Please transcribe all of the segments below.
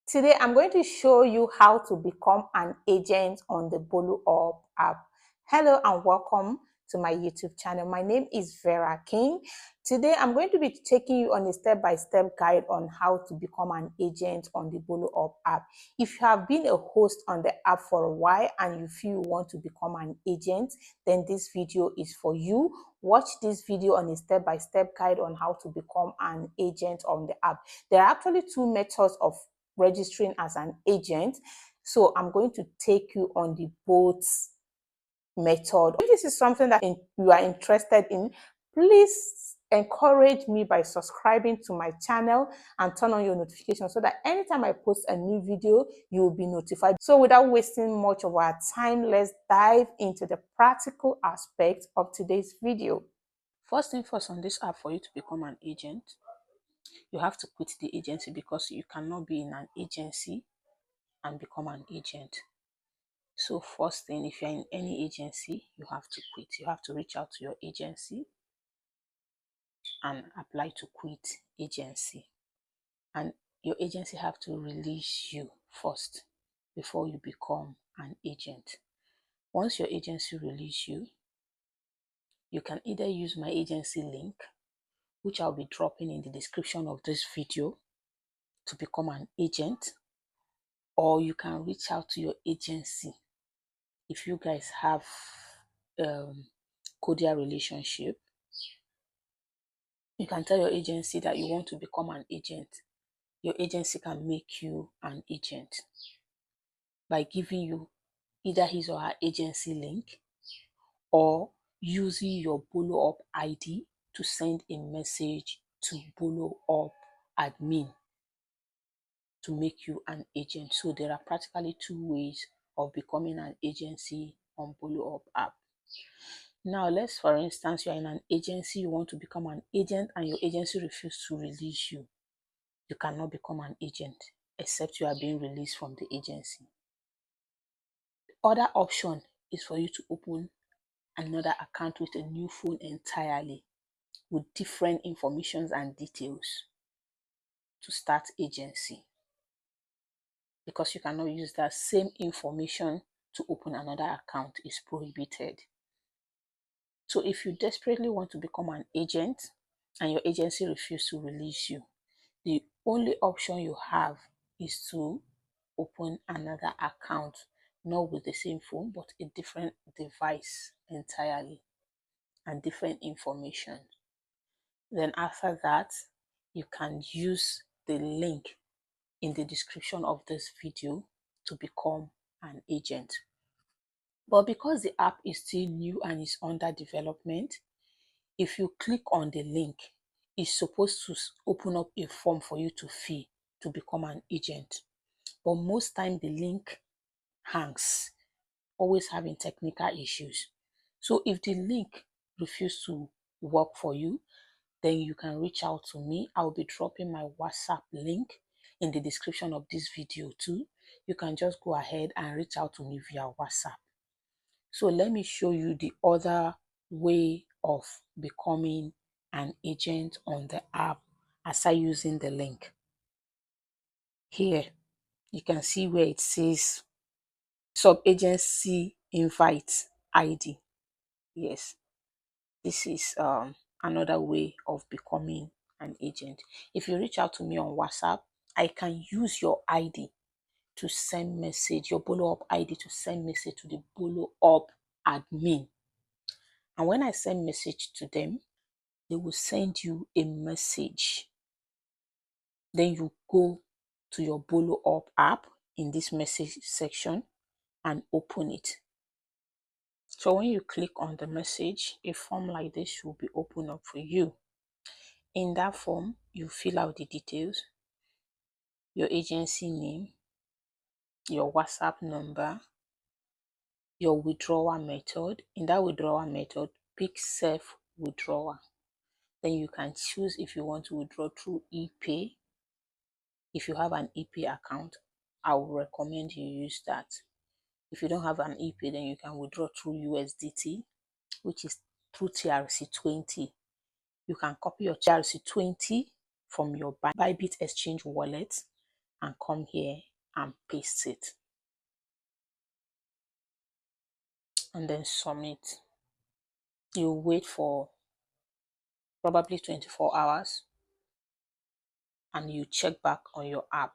Today, I'm going to show you how to become an agent on the Boloup app. Hello and welcome to my YouTube channel. My name is Vera King. Today, I'm going to be taking you on a step-by-step guide on how to become an agent on the Boloup app. If you have been a host on the app for a while and you feel you want to become an agent, then this video is for you. Watch this video on a step-by-step guide on how to become an agent on the app. There are actually two methods of registering as an agent. So I'm going to take you on the both method. If this is something that you are interested in, please encourage me by subscribing to my channel and turn on your notifications so that anytime I post a new video, you will be notified. So without wasting much of our time, let's dive into the practical aspect of today's video. First thing first, on this app, for you to become an agent, you have to quit the agency because you cannot be in an agency and become an agent. So first thing, if you're in any agency, you have to quit. You have to reach out to your agency and apply to quit agency. And your agency have to release you first before you become an agent. Once your agency release you, you can either use my agency link, which I'll be dropping in the description of this video, to become an agent, or you can reach out to your agency. If you guys have cordial relationship, you can tell your agency that you want to become an agent. Your agency can make you an agent by giving you either his or her agency link or using your Boloup ID to send a message to Boloup admin to make you an agent. So there are practically two ways of becoming an agency on Boloup app. Now, let's, for instance, you're in an agency, you want to become an agent and your agency refuses to release you. You cannot become an agent except you are being released from the agency. The other option is for you to open another account with a new phone entirely with different informations and details to start agency, because you cannot use that same information to open another account. Is prohibited. So if you desperately want to become an agent and your agency refuses to release you, the only option you have is to open another account, not with the same phone, but a different device entirely and different information. Then after that, you can use the link in the description of this video to become an agent. But because the app is still new and is under development, if you click on the link, it's supposed to open up a form for you to fill to become an agent. But most time the link hangs, always having technical issues. So if the link refuses to work for you, then you can reach out to me. I'll be dropping my WhatsApp link in the description of this video too. You can just go ahead and reach out to me via WhatsApp. So let me show you the other way of becoming an agent on the app aside using the link. Here, you can see where it says sub-agency invite ID. Yes, this is another way of becoming an agent. If you reach out to me on WhatsApp, I can use your ID to send message, your Boloup ID to send message to the Boloup admin. And when I send message to them, they will send you a message. Then you go to your Boloup app in this message section and open it. So when you click on the message, a form like this will be opened up for you. In that form, you fill out the details, your agency name, your WhatsApp number, your withdrawal method. In that withdrawal method, pick self-withdrawal. Then you can choose if you want to withdraw through ePay. If you have an ePay account, I would recommend you use that. If you don't have an ePay, then you can withdraw through USDT, which is through TRC20. You can copy your TRC20 from your Bybit Exchange wallet and come here and paste it and then submit. You wait for probably 24 hours and you check back on your app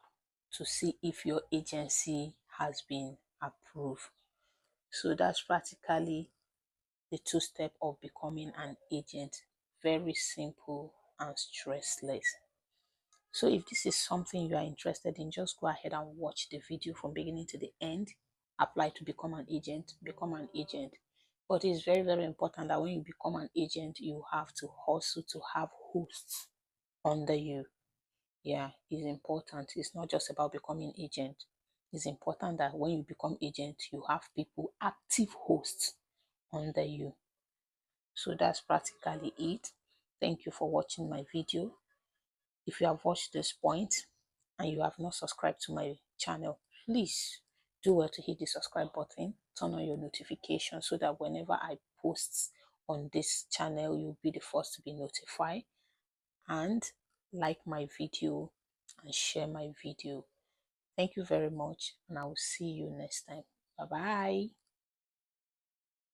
to see if your agency has been approved. So that's practically the two-step of becoming an agent. Very simple and stressless. So if this is something you are interested in, just go ahead and watch the video from beginning to the end. Apply to become an agent, become an agent. But it's very, very important that when you become an agent, you have to hustle to have hosts under you. Yeah, it's important. It's not just about becoming agent. It's important that when you become agent, you have people, active hosts under you. So that's practically it. Thank you for watching my video. If you have watched this point and you have not subscribed to my channel, please do well to hit the subscribe button, turn on your notifications so that whenever I post on this channel, you'll be the first to be notified, and like my video and share my video. Thank you very much, and I will see you next time. Bye bye.